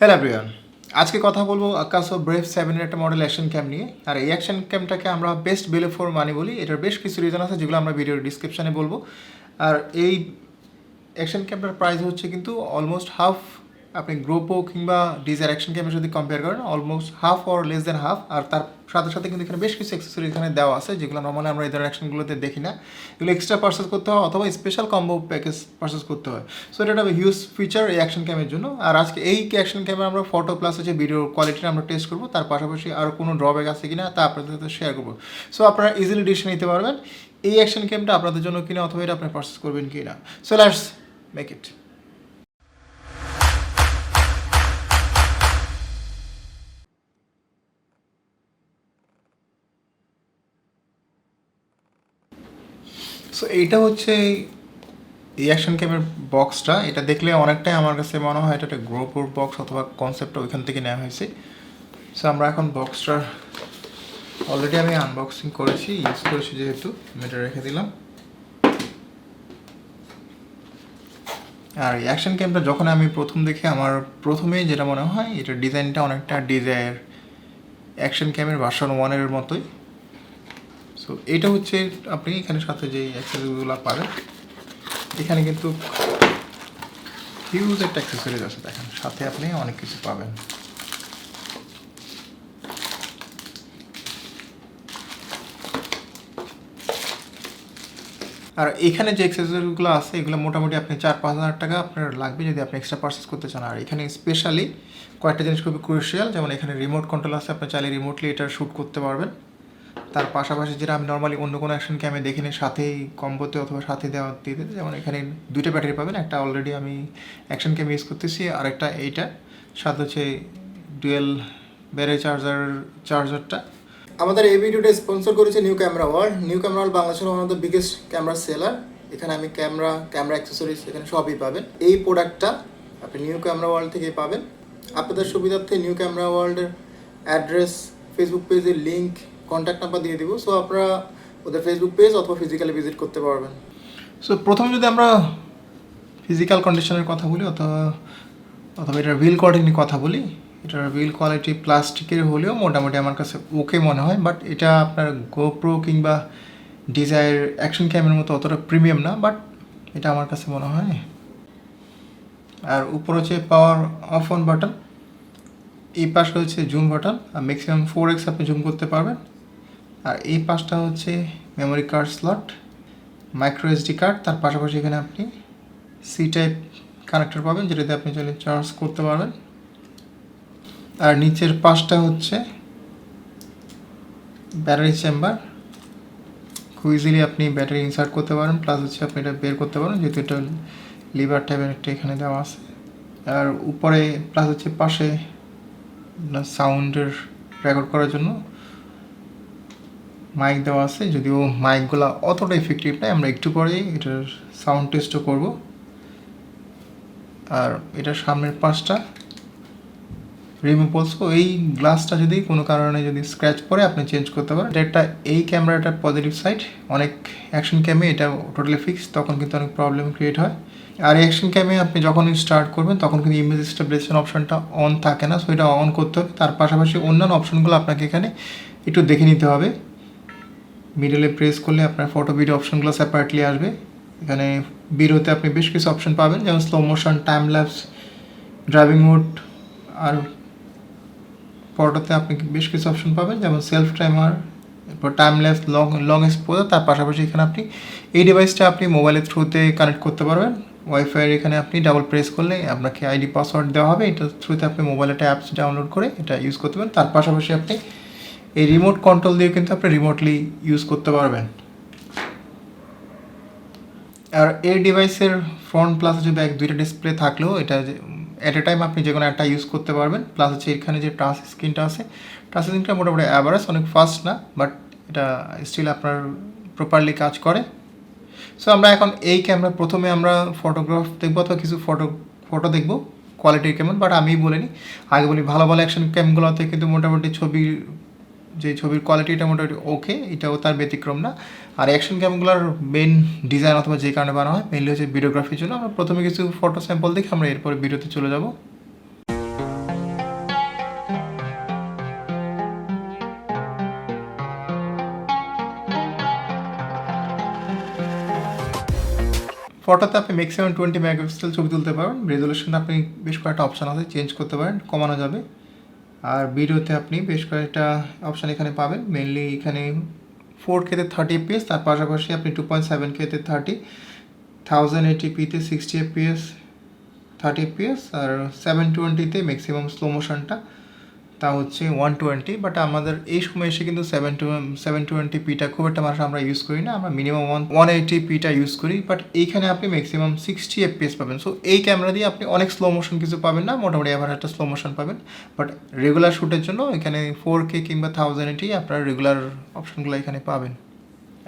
Hello everyone, আজকে কথা বলবো আকাসো ব্রেভ 7 এর একটা মডেল অ্যাকশন ক্যাম নিয়ে। আর এই অ্যাকশন ক্যামটাকে আমরা বেস্ট ভ্যালু ফর মানি বলি। এটার বেশ কিছু রিজন আছে যেগুলো আমরা ভিডিওর ডিসক্রিপশানে বলবো। আর এই অ্যাকশন ক্যামটার প্রাইস হচ্ছে কিন্তু অলমোস্ট হাফ। আপনি গ্রোপো কিংবা ডিজার অ্যাকশন ক্যামের সাথে কম্পেয়ার করেন, almost half or less than half. আর তার সাথে সাথে কিন্তু এখানে বেশ কিছু অ্যাক্সেসরি এখানে দেওয়া আছে যেগুলো নর্মালি আমরা এই ধরনের অ্যাকশনগুলোতে দেখি না। এগুলো এক্সট্রা পারচেস করতে হয় অথবা স্পেশাল কম্বো প্যাকেজ পারচেস করতে হয়। সো এটা একটা হিউজ ফিচার এই অ্যাকশন ক্যামের জন্য। আর আজকে এই অ্যাকশন ক্যামে আমরা ফটো প্লাস হচ্ছে ভিডিও কোয়ালিটিটা আমরা টেস্ট করবো, তার পাশাপাশি আর কোনো ড্রব্যাক আছে কিনা তা আপনাদের সাথে শেয়ার করবো। সো আপনারা ইজিলি ডিসিশন নিতে পারবেন এই অ্যাকশন ক্যামটা আপনাদের জন্য কিনা অথবা এটা আপনি পারচেস করবেন কিনা। So let's make it. So এইটা হচ্ছে এই অ্যাকশন ক্যামের বক্সটা। এটা দেখলে অনেকটাই আমার কাছে মনে হয় এটা একটা গ্রোপোর বক্স অথবা কনসেপ্টটা ওইখান থেকে নেওয়া হয়েছে। সো আমরা এখন বক্সটার অলরেডি আমি আনবক্সিং করেছি, ইউজ করেছি যেহেতু আমি এটা রেখে দিলাম। আর এই অ্যাকশন ক্যামটা যখন আমি প্রথম দেখি আমার প্রথমেই যেটা মনে হয় এটার ডিজাইনটা অনেকটা ডিজায়ার অ্যাকশন ক্যামের ভার্সন 1 মতোই। সো এটা হচ্ছে আপনি এখানে সাথে যে অ্যাক্সেসরিজগুলো পাবেন, এখানে কিন্তু হিউজ একটা অ্যাক্সেসরিজ আছে, দেখেন সাথে আপনি অনেক কিছু পাবেন। আর এখানে যে অ্যাক্সেসরিজগুলো আছে এগুলো মোটামুটি আপনি 4-5 হাজার টাকা আপনার লাগবে যদি আপনি এক্সট্রা পারচেস করতে চান। আর এখানে স্পেশালি কয়েকটা জিনিস খুবই ক্রুশিয়াল, যেমন এখানে রিমোট কন্ট্রোল আছে, আপনি চাইলে রিমোটলি এটা শ্যুট করতে পারবেন। তার পাশাপাশি যেটা আমি নর্মালি অন্য কোনো অ্যাকশন ক্যামে দেখিনি সাথেই কম্বোতে অথবা সাথে দেওয়া দিয়ে দিতে, যেমন এখানে 2টা ব্যাটারি পাবেন, একটা অলরেডি আমি অ্যাকশন ক্যাম ইউজ করতেছি আর একটা এইটা সাথে হচ্ছে ডুয়েল ব্যাটারি চার্জারটা। আমাদের এই ভিডিওটা স্পন্সর করেছে new camera world. New camera world বাংলাদেশের one of the biggest camera seller. এখানে আমি ক্যামেরা অ্যাক্সেসরিজ এখানে সবই পাবেন। এই প্রোডাক্টটা আপনি নিউ ক্যামেরা ওয়ার্ল্ড থেকেই পাবেন। আপনাদের সুবিধার্থে নিউ ক্যামেরা ওয়ার্ল্ডের অ্যাড্রেস, ফেসবুক পেজের লিঙ্ক, কন্ট্যাক্ট নাম্বার দিয়ে দিব। সো আপনারা ওদের ফেসবুক পেজ অথবা ফিজিক্যালি ভিজিট করতে পারবেন। সো প্রথমে যদি আমরা ফিজিক্যাল কন্ডিশনের কথা বলি অথবা এটার বিল কোয়ালিটি নিয়ে কথা বলি, এটার বিল কোয়ালিটি প্লাস্টিকের হলেও মোটামুটি আমার কাছে ওকে মনে হয়। বাট এটা আপনার গোপ্রো কিংবা ডিজায়ার অ্যাকশন ক্যামের মতো অতটা প্রিমিয়াম না, বাট এটা আমার কাছে মনে হয়। আর উপর হচ্ছে পাওয়ার অফ অন বাটন, এই পাশটা হচ্ছে জুম বাটন, আর ম্যাক্সিমাম 4x আপনি জুম করতে পারবেন। আর এই পাশটা হচ্ছে memory card slot, micro SD card, তার পাশাপাশি এখানে আপনি সি টাইপ কানেক্টর পাবেন যেটাতে আপনি চাইলে চার্জ করতে পারবেন। আর নিচের পাশটা হচ্ছে ব্যাটারি চেম্বার, খুব ইজিলি আপনি ব্যাটারি ইনসার্ট করতে পারেন, প্লাস হচ্ছে আপনি এটা বের করতে পারেন যেহেতু এটা লিভার টাইপের একটা এখানে দেওয়া আছে। আর উপরে প্লাস হচ্ছে পাশে সাউন্ডের রেকর্ড করার জন্য মাইক দেওয়া আছে, যদিও মাইকগুলো অতটা ইফেক্টিভ নয়, আমরা একটু পরেই এটার সাউন্ড টেস্টও করব। আর এটার সামনের পাশটা রিমুভেবল, সো এই গ্লাসটা যদি কোনো কারণে যদি স্ক্র্যাচ পড়ে আপনি চেঞ্জ করতে পারেন। এটা একটা এই ক্যামেরাটার পজিটিভ সাইড। অনেক অ্যাকশন ক্যামে এটা টোটালি ফিক্স, তখন কিন্তু অনেক প্রবলেম ক্রিয়েট হয়। আর অ্যাকশন ক্যামে আপনি যখন স্টার্ট করবেন তখন কিন্তু ইমেজ স্টেবিলাইজেশন অপশনটা অন থাকে না, সো এটা অন করতে হবে। তার পাশাপাশি অন্যান্য অপশনগুলো আপনাকে এখানে একটু দেখে নিতে হবে। মিডলে প্রেস করলে আপনার ফটো ভিডিও অপশনগুলো সেপারেটলি আসবে। এখানে ভিডিওতে আপনি বেশ কিছু অপশন পাবেন, যেমন slow motion, time lapse, driving mode. আর ফটোতে আপনি বেশ কিছু অপশন পাবেন, যেমন সেলফ টাইমার, এরপর টাইম ল্যাপস, লং এক্সপোজার। তার পাশাপাশি এখানে আপনি এই ডিভাইসটা আপনি মোবাইলের থ্রুতে কানেক্ট করতে পারবেন। ওয়াইফাইয়ের এখানে আপনি ডাবল প্রেস করলে আপনাকে আইডি পাসওয়ার্ড দেওয়া হবে, এটার থ্রুতে আপনি মোবাইলে একটা অ্যাপস ডাউনলোড করে এটা ইউজ করতে পারেন। তার পাশাপাশি আপনি এই রিমোট কন্ট্রোল দিয়ে কিন্তু আপনি রিমোটলি ইউজ করতে পারবেন। আর এই ডিভাইসের ফ্রন্ট প্লাস হচ্ছে ব্যাক 2টা ডিসপ্লে থাকলেও এটা অ্যাট এ টাইম আপনি যে কোনো একটা ইউজ করতে পারবেন। প্লাস হচ্ছে এখানে যে টাচ স্ক্রিনটা আছে, টাচ স্ক্রিনটা মোটামুটি অ্যাভারেজ, অনেক ফাস্ট না, বাট এটা স্টিল আপনার প্রপারলি কাজ করে। সো আমরা এখন এই ক্যামেরা প্রথমে আমরা ফটোগ্রাফ দেখবো অথবা কিছু ফটো দেখবো কোয়ালিটি কেমন, বাট আমি বলিনি, আগে বলি ভালো ভালো অ্যাকশন ক্যামগুলোতে কিন্তু মোটামুটি ছবির কোয়ালিটিটা মোটামুটি ওকে, এটাও তার ব্যতিক্রম না। আর অ্যাকশন ক্যামগুলোর মেন ডিজাইন অথবা যে কারণে বানানো হয় মেনলি হচ্ছে ভিডিওগ্রাফির জন্য। আমরা প্রথমে কিছু ফটো স্যাম্পল দেখে আমরা এরপরে ভিডিওতে চলে যাব। ফটোতে আপনি ম্যাক্সিমাম 20 মেগাপিক্সেল ছবি তুলতে পারবেন। রেজলিউশন আপনি বেশ কয়েকটা অপশান আছে, চেঞ্জ করতে পারেন, কমানো যাবে। আর ভিডিওতে আপনি বেশ কয়েকটা অপশান এখানে পাবেন। মেনলি এখানে 4K-তে 30 FPS, তার পাশাপাশি আপনি 2.7K-তে 30, 1080p-তে 60 FPS 30 FPS, আর 720-তে ম্যাক্সিমাম স্লো মোশনটা তা হচ্ছে 120। বাট আমাদের এই সময় এসে কিন্তু 720pটা খুব একটা মানুষ আমরা ইউজ করি না, আমরা মিনিমাম 180pটা ইউজ করি। বাট এইখানে আপনি ম্যাক্সিমাম 60 FPS পাবেন। সো এই ক্যামেরা দিয়ে আপনি অনেক স্লো মোশন কিছু পাবেন না, মোটামুটি এবার একটা স্লো মোশন পাবেন। বাট রেগুলার শ্যুটের জন্য এখানে 4K কিংবা 1080 আপনার রেগুলার অপশনগুলো এখানে পাবেন।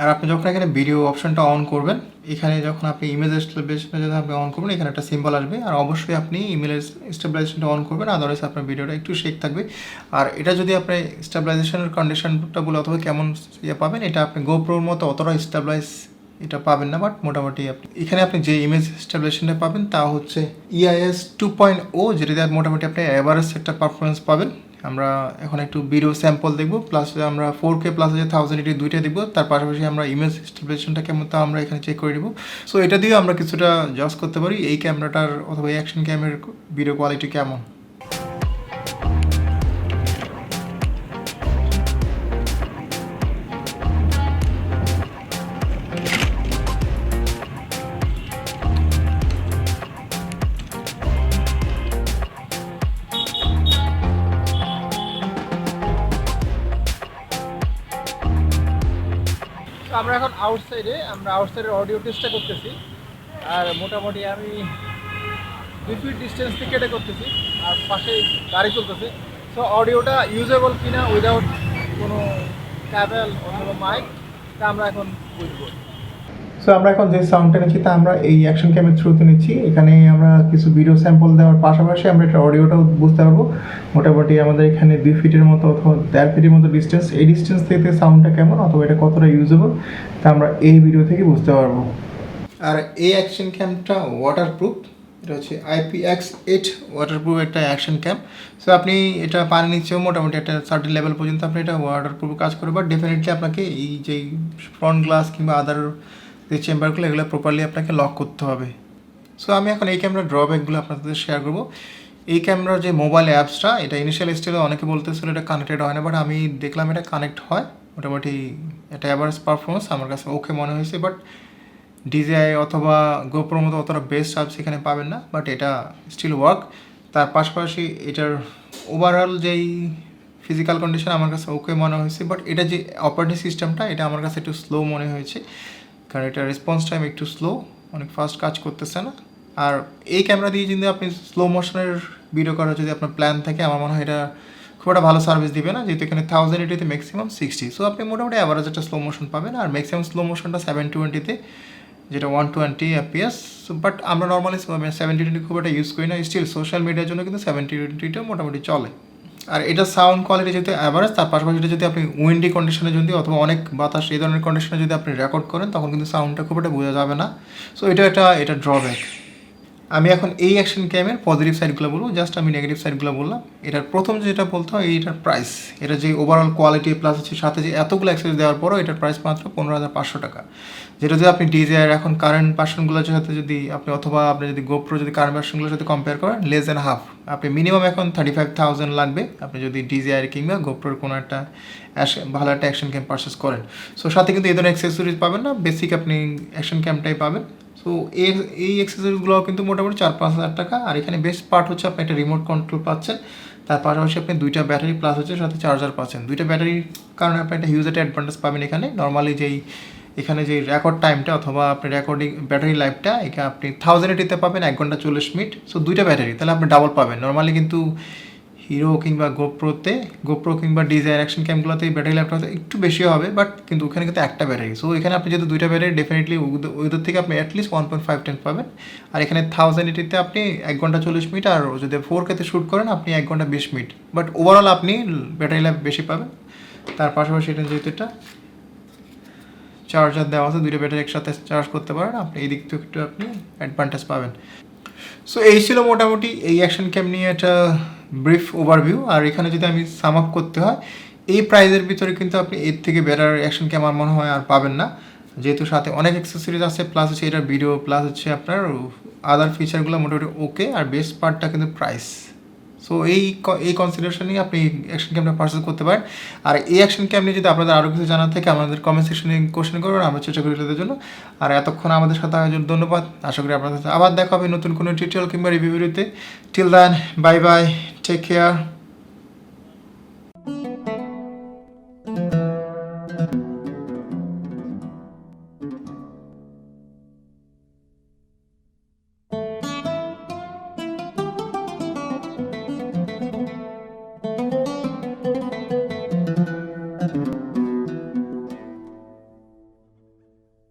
আর আপনি যখন এখানে ভিডিও অপশনটা অন করবেন, এখানে যখন আপনি ইমেজ স্টেবিলাইজেশনটা যদি আপনি অন করবেন, এখানে একটা সিম্বল আসবে। আর অবশ্যই আপনি ইমেজ স্টেবিলাইজেশনটা অন করবেন, আদারওয়াইজ আপনার ভিডিওটা একটু শেক থাকবে। আর এটা যদি আপনি স্টেবিলাইজেশনের কন্ডিশনটা বলে অথবা কেমন পাবেন, এটা আপনি গোপ্রোর মতো অতটা স্টেবিলাইজ এটা পাবেন না। বাট মোটামুটি আপনি এখানে আপনি যে ইমেজ স্টেবিলাইজেশনটা পাবেন তা হচ্ছে EIS 2.0, যেটা দিয়ে মোটামুটি আপনি এভারেজ একটা পারফরমেন্স পাবেন। আমরা এখন একটু ভিডিও স্যাম্পল দেখব, প্লাস আমরা 4K প্লাস 1080 দুইটা দেখব। তার পাশাপাশি আমরা ইমেজ স্টেবিলাইজেশনটা কেমন তা আমরা এখানে চেক করে দেবো। সো এটা দিয়ে আমরা কিছুটা জাজ করতে পারি এই ক্যামেরাটার অথবা এই অ্যাকশন ক্যামেরার ভিডিও কোয়ালিটি কেমন। আমরা এখন আউটসাইডের অডিও টেস্টটা করতেছি। আর মোটামুটি আমি 2 ফিট ডিস্টেন্স থেকে এটা করতেছি, আর পাশে গাড়ি চলতেছে। সো অডিওটা ইউজেবল কিনা উইদাউট কোনো ক্যাবেল অথবা মাইক, তা আমরা এখন বুঝবো। সো আমরা এখন যে সাউন্ডটা নিচ্ছি তা আমরা এই অ্যাকশন ক্যামের থ্রুতে নিচ্ছি। এখানে আমরা কিছু ভিডিও স্যাম্পল দেওয়ার পাশাপাশি আমরা এটা অডিওটাও বুঝতে পারবো। মোটামুটি আমাদের এখানে 2 ফিটের মতো অথবা 1.5 ফিটের মতো ডিস্টেন্স, এই ডিস্টেন্স থেকে সাউন্ডটা কেমন অথবা এটা কতটা ইউজেবল তা আমরা এই ভিডিও থেকে বুঝতে পারবো। আর এই অ্যাকশন ক্যামটা ওয়াটারপ্রুফ, এটা হচ্ছে IPX8 ওয়াটারপ্রুফ একটা অ্যাকশন ক্যাম। সো আপনি এটা পানি নিচেও মোটামুটি একটা সার্টেন লেভেল পর্যন্ত আপনি এটা ওয়াটারপ্রুফ কাজ করে। বাট ডেফিনেটলি আপনাকে এই যে ফ্রন্ট গ্লাস কিংবা আদার যে চেম্বারগুলো এগুলো প্রপারলি আপনাকে লক করতে হবে। সো আমি এখন এই ক্যামেরার ড্রব্যাকগুলো আপনাদের শেয়ার করবো। এই ক্যামেরার যে মোবাইল অ্যাপসটা, এটা ইনিশিয়াল স্টেজে অনেকে বলতেছিল এটা কানেক্টেড হয় না, বাট আমি দেখলাম এটা কানেক্ট হয়। মোটামুটি এটা অ্যাভারেজ পারফরমেন্স আমার কাছে ওকে মনে হয়েছে। বাট DJI অথবা গোপ্রোর মতো অতটা বেস্ট অ্যাপস এখানে পাবেন না, বাট এটা স্টিল ওয়ার্ক। তার পাশাপাশি এটার ওভারঅল যেই ফিজিক্যাল কন্ডিশন আমার কাছে ওকে মনে হয়েছে। বাট এটা যে অপারেটিং সিস্টেমটা, এটা আমার কাছে একটু স্লো মনে হয়েছে, কারণ এটা রেসপন্স টাইম একটু স্লো, অনেক ফাস্ট কাজ করতেছে না। আর এই ক্যামেরা দিয়ে যদি আপনি স্লো মোশনের ভিডিও করার যদি আপনার প্ল্যান থাকে, আমার মনে হয় এটা খুব একটা ভালো সার্ভিস দিবে না, যেহেতু এখানে 1080-তে ম্যাক্সিমাম 60। সো আপনি মোটামুটি অ্যাভারেজ একটা স্লো মোশন পাবেন। আর ম্যাক্সিমাম স্লো মোশনটা 720-তে, যেটা 120 FPS। বাট আমরা নর্মালি 720 খুব একটা ইউজ করি না, স্টিল সোশ্যাল মিডিয়ার জন্য কিন্তু 720টা মোটামুটি চলে। আর এটা সাউন্ড কোয়ালিটি যদি অ্যাভারেজ, তার পাশাপাশি যদি আপনি উইন্ডি কন্ডিশনে যদি অথবা অনেক বাতাস এই ধরনের কন্ডিশনে যদি আপনি রেকর্ড করেন, তখন কিন্তু সাউন্ডটা খুব একটা বোঝা যাবে না। সো এটা ড্রব্যাক। আমি এখন এই অ্যাকশন ক্যামের পজিটিভ সাইডগুলো বলবো, জাস্ট আমি নেগেটিভ সাইডগুলো বললাম। এটার প্রথম যেটা বলতে হয়, এইটার প্রাইস, এটা যে ওভারঅল কোয়ালিটি প্লাস হচ্ছে সাথে যে এতগুলো অ্যাক্সেস দেওয়ার পরও এটার প্রাইস মাত্র 15,500 টাকা। যেটা যদি আপনি DJI এখন কারেন্ট ভার্সনগুলোর সাথে যদি আপনি অথবা আপনি যদি গোপ্রো যদি কারেন্ট ভার্সনগুলোর সাথে কম্পেয়ার করেন, লেস দ্যান হাফ। আপনি মিনিমাম এখন 35,000 লাগবে আপনি যদি DJI কিংবা গোপ্রোর কোনো একটা ভালো একটা অ্যাকশন ক্যাম পারচেস করেন। সো সাথে কিন্তু এই ধরনের অ্যাক্সেসরিজ পাবেন না, বেসিক আপনি অ্যাকশন ক্যামটাই পাবেন। তো এই অ্যাক্সেসরিজগুলো কিন্তু মোটামুটি 4-5 হাজার টাকা। আর এখানে বেস্ট পার্ট হচ্ছে আপনি একটা রিমোট কন্ট্রোল পাচ্ছেন, তার পাশাপাশি আপনি 2টা ব্যাটারি প্লাস হচ্ছে সাথে চার্জার পাচ্ছেন। 2টা ব্যাটারির কারণে আপনি একটা হিউজ একটা অ্যাডভান্টেজ পাবেন এখানে। নর্মালি এখানে যে রেকর্ড টাইমটা অথবা আপনি রেকর্ডিং ব্যাটারি লাইফটা এখানে আপনি 1080-তে পাবেন 1 ঘন্টা 40 মিনিট। সো 2টা ব্যাটারি, তাহলে আপনি ডাবল পাবেন। নর্মালি কিন্তু হিরো কিংবা গোপ্রো কিংবা DJI অ্যাকশন ক্যামগুলোতে ব্যাটারি লাইফটা একটু বেশি হবে, বাট কিন্তু ওখানে কিন্তু একটা ব্যাটারি। সো এখানে আপনি যেহেতু 2টা ব্যাটারি, ডেফিনেটলি ওদের থেকে আপনি অ্যাটলিস্ট 1.5 পাবেন। আর এখানে 1080-তে আপনি 1 ঘন্টা 40 মিনিট, আর যদি 4K-তে শ্যুট করেন আপনি 1 ঘন্টা 20 মিনিট। বাট ওভারঅল আপনি ব্যাটারি লাইফ বেশি পাবেন। তার পাশাপাশি এটা যেহেতু এটা চার্জার দেওয়া আছে, 2টা ব্যাটারি একসাথে চার্জ করতে পারেন, আপনি এই দিক থেকে একটু আপনি অ্যাডভান্টেজ পাবেন। সো এই ছিল মোটামুটি এই অ্যাকশন ক্যাম নিয়ে একটা ব্রিফ ওভারভিউ। আর এখানে যদি আমি সাম আপ করতে হয়, এই প্রাইজের ভিতরে কিন্তু আপনি এর থেকে বেটার অ্যাকশন ক্যাম আমার মনে হয় আর পাবেন না। যেহেতু সাথে অনেক অ্যাক্সেসরিজ আছে, প্লাস হচ্ছে এটার ভিডিও, প্লাস হচ্ছে আপনার আদার ফিচারগুলো মোটামুটি ওকে। আর বেস্ট পার্টটা কিন্তু প্রাইস। সো এই কনসিডারেশন নিয়ে আপনি অ্যাকশন ক্যামটা পারচেস করতে পারেন। আর এই অ্যাকশন ক্যাম নিয়ে যদি আপনাদের আরও কিছু জানার থাকে আমাদের কমেন্ট সেকশনে কোশ্চেন করবেন, আমরা চেষ্টা করি তাদের জন্য। আর এতক্ষণ আমাদের সাথে আয়োজন ধন্যবাদ। আশা করি আপনাদের সাথে আবার দেখা হবে নতুন কোনো টিউটোরিয়াল কিংবা রিভিউ ভিডিওতে। Till then, bye bye, take care.